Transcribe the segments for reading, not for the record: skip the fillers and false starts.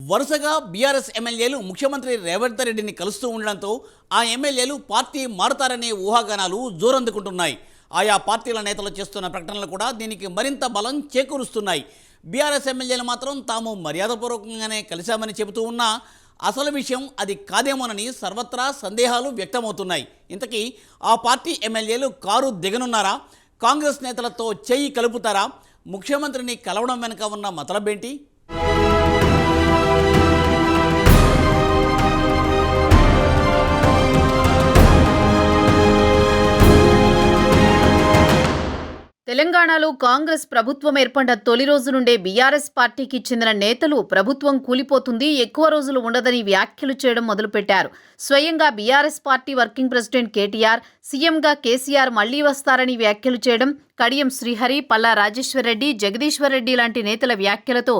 వరుసగా బీఆర్ఎస్ ఎమ్మెల్యేలు ముఖ్యమంత్రి రేవంత్ రెడ్డిని కలుస్తూ ఉండడంతో ఆ ఎమ్మెల్యేలు పార్టీ మారుతారనే ఊహాగానాలు జోరందుకుంటున్నాయి. ఆయా పార్టీల నేతలు చేస్తున్న ప్రకటనలు కూడా దీనికి మరింత బలం చేకూరుస్తున్నాయి. బీఆర్ఎస్ ఎమ్మెల్యేలు మాత్రం తాము మర్యాదపూర్వకంగానే కలిశామని చెబుతూ ఉన్నా అసలు విషయం అది కాదేమోనని సర్వత్రా సందేహాలు వ్యక్తమవుతున్నాయి. ఇంతకీ ఆ పార్టీ ఎమ్మెల్యేలు కారు దిగనున్నారా? కాంగ్రెస్ నేతలతో చెయ్యి కలుపుతారా? ముఖ్యమంత్రిని కలవడం వెనుక ఉన్న మతలబేంటి? తెలంగాణలో కాంగ్రెస్ ప్రభుత్వం ఏర్పడ్డ తొలి రోజు నుండే బీఆర్ఎస్ పార్టీకి చెందిన నేతలు ప్రభుత్వం కూలిపోతుంది, ఎక్కువ రోజులు ఉండదని వ్యాఖ్యలు చేయడం మొదలుపెట్టారు. స్వయంగా BRS party working president KTR, సీఎంగా కేసీఆర్ మళ్లీ వస్తారని వ్యాఖ్యలు చేయడం, కడియం శ్రీహరి, పల్లా రాజేశ్వరరెడ్డి, జగదీశ్వరరెడ్డి లాంటి నేతల వ్యాఖ్యలతో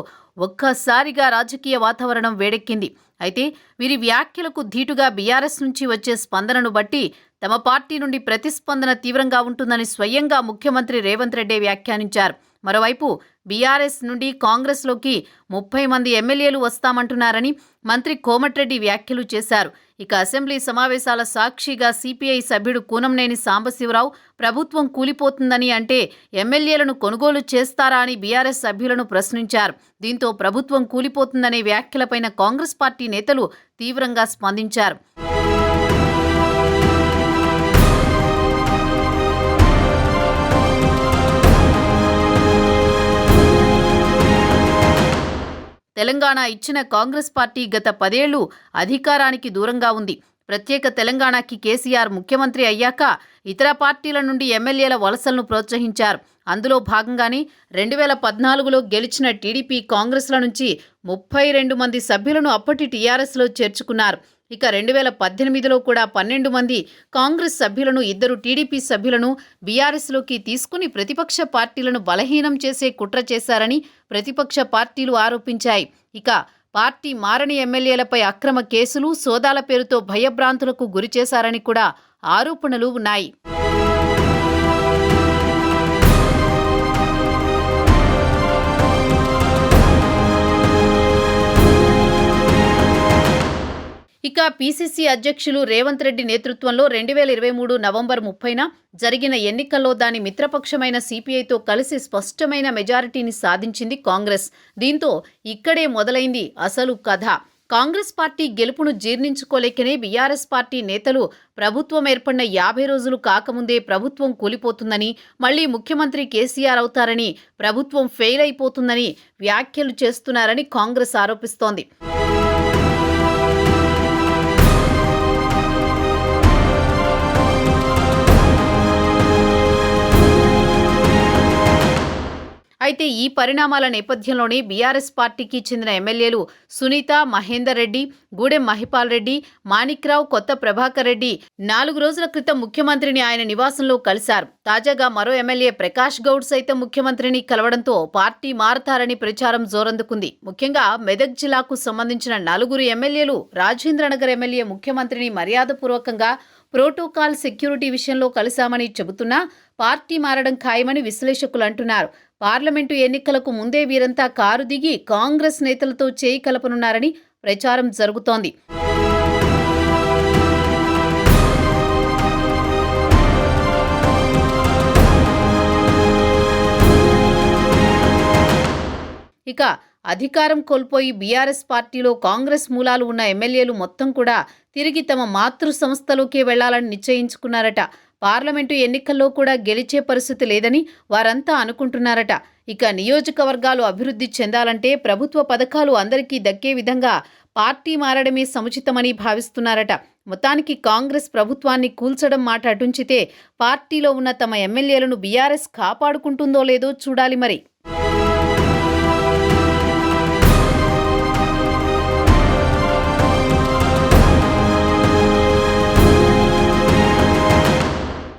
ఒక్కసారిగా రాజకీయ వాతావరణం వేడెక్కింది. అయితే వీరి వ్యాఖ్యలకు ధీటుగా బీఆర్ఎస్ నుంచి వచ్చే స్పందనను బట్టి తమ పార్టీ నుండి ప్రతిస్పందన తీవ్రంగా ఉంటుందని స్వయంగా ముఖ్యమంత్రి రేవంత్ రెడ్డి వ్యాఖ్యానించారు. మరోవైపు బీఆర్ఎస్ నుండి కాంగ్రెస్లోకి 30 మంది ఎమ్మెల్యేలు వస్తామంటున్నారని మంత్రి కోమటిరెడ్డి వ్యాఖ్యలు చేశారు. ఇక అసెంబ్లీ సమావేశాల సాక్షిగా సిపిఐ సభ్యుడు కూనంనేని సాంబశివరావు ప్రభుత్వం కూలిపోతుందని అంటే ఎమ్మెల్యేలను కొనుగోలు చేస్తారా అని బీఆర్ఎస్ సభ్యులను ప్రశ్నించారు. దీంతో ప్రభుత్వం కూలిపోతుందనే వ్యాఖ్యలపైన కాంగ్రెస్ పార్టీ నేతలు తీవ్రంగా స్పందించారు. తెలంగాణ ఇచ్చిన కాంగ్రెస్ పార్టీ గత 10 ఏళ్లు అధికారానికి దూరంగా ఉంది. ప్రత్యేక తెలంగాణకి కేసీఆర్ ముఖ్యమంత్రి అయ్యాక ఇతర పార్టీల నుండి ఎమ్మెల్యేల వలసలను ప్రోత్సహించారు. అందులో భాగంగానే 2014లో గెలిచిన టీడీపీ, కాంగ్రెస్ల నుంచి 32 మంది సభ్యులను అప్పటి టీఆర్ఎస్లో చేర్చుకున్నారు. ఇక 2018లో కూడా 12 మంది కాంగ్రెస్ సభ్యులను, 2 టీడీపీ సభ్యులను బీఆర్ఎస్లోకి తీసుకుని ప్రతిపక్ష పార్టీలను బలహీనం చేసే కుట్ర చేశారని ప్రతిపక్ష పార్టీలు ఆరోపించాయి. ఇక పార్టీ మారని ఎమ్మెల్యేలపై అక్రమ కేసులు, సోదాల పేరుతో భయభ్రాంతులకు గురి చేశారని కూడా ఆరోపణలు ఉన్నాయి. ఇక పీసీసీ అధ్యక్షులు రేవంత్ రెడ్డి నేతృత్వంలో 2023 నవంబర్ 30న జరిగిన ఎన్నికల్లో దాని మిత్రపక్షమైన సిపిఐతో కలిసి స్పష్టమైన మెజారిటీని సాధించింది కాంగ్రెస్. దీంతో ఇక్కడే మొదలైంది అసలు కథ. కాంగ్రెస్ పార్టీ గెలుపును జీర్ణించుకోలేకనే బీఆర్ఎస్ పార్టీ నేతలు ప్రభుత్వం ఏర్పడిన 50 రోజులు కాకముందే ప్రభుత్వం కూలిపోతుందని, మళ్లీ ముఖ్యమంత్రి కేసీఆర్ అవుతారని, ప్రభుత్వం ఫెయిల్ అయిపోతుందని వ్యాఖ్యలు చేస్తున్నారని కాంగ్రెస్ ఆరోపిస్తోంది. అయితే ఈ పరిణామాల నేపథ్యంలోనే బీఆర్ఎస్ పార్టీకి చెందిన ఎమ్మెల్యేలు సునీత, మహేందర్ రెడ్డి, గూడెం మహిపాల్ రెడ్డి, మాణిక్రావు, కొత్త ప్రభాకర్ రెడ్డి 4 రోజుల క్రితం ముఖ్యమంత్రిని ఆయన నివాసంలో కలిశారు. తాజాగా మరో ఎమ్మెల్యే ప్రకాష్ గౌడ్ సైతం ముఖ్యమంత్రిని కలవడంతో పార్టీ మారతారని ప్రచారం జోరందుకుంది. ముఖ్యంగా మెదక్ జిల్లాకు సంబంధించిన 4 ఎమ్మెల్యేలు రాజేంద్రనగర్ ఎమ్మెల్యే ముఖ్యమంత్రిని మర్యాదపూర్వకంగా ప్రోటోకాల్ సెక్యూరిటీ విషయంలో కలిశామని చెబుతున్నా పార్టీ మారడం ఖాయమని విశ్లేషకులు అంటున్నారు. పార్లమెంటు ఎన్నికలకు ముందే వీరంతా కారు దిగి కాంగ్రెస్ నేతలతో చేయి కలపనున్నారని ప్రచారం జరుగుతోంది. ఇక అధికారం కోల్పోయి బీఆర్ఎస్ పార్టీలో కాంగ్రెస్ మూలాలు ఉన్న ఎమ్మెల్యేలు మొత్తం కూడా తిరిగి తమ మాతృ సంస్థలోకే వెళ్లాలని నిశ్చయించుకున్నారట. పార్లమెంటు ఎన్నికల్లో కూడా గెలిచే పరిస్థితి లేదని వారంతా అనుకుంటున్నారట. ఇక నియోజకవర్గాలు అభివృద్ధి చెందాలంటే ప్రభుత్వ పథకాలు అందరికీ దక్కే విధంగా పార్టీ మారడమే సముచితమని భావిస్తున్నారట. మొత్తానికి కాంగ్రెస్ ప్రభుత్వాన్ని కూల్చడం మాట అటుంచితే పార్టీలో ఉన్న తమ ఎమ్మెల్యేలను బీఆర్ఎస్ కాపాడుకుంటుందో లేదో చూడాలి మరి.